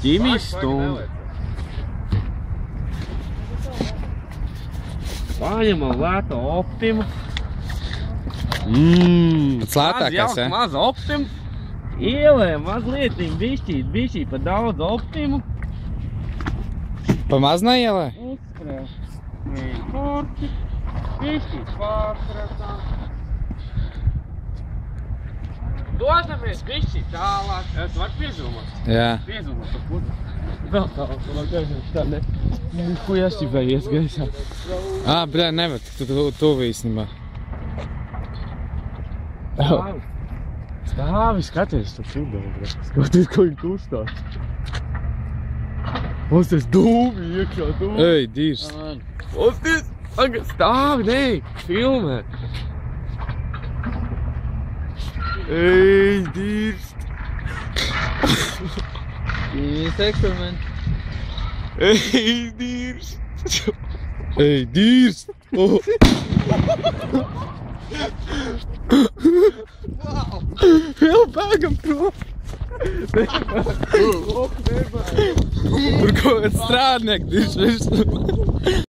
2 stundas. Paņemam lētu Optimu. Pats lētākais, ja? Maz Optimu. Ielējam mazliet, bišķīt pa daudz Optimu. Pa maz neielē? Uzskrēs. Kurti. Bišķīt pārskrētām. Dodamies bišķīt tālāk. Es varu piezūmot? Jā. Piezūmot pa putu. Vēl tālāk, tā ne. Ko jāšķibējies gaisā. Brē, nevar, tu īstenībā. Stāvi, skaties to futbolu, bre. Skaties, ko viņi kustās. Osties dūmi iekšā, dūmi. Ej, dirst. Osties, stāvi, nē, filmē. Ej, dirst. It's experiment. Ej, dirst. Ej, dirst. Vēl bēgam prom. Tur kaut kāds strādnieks dirst.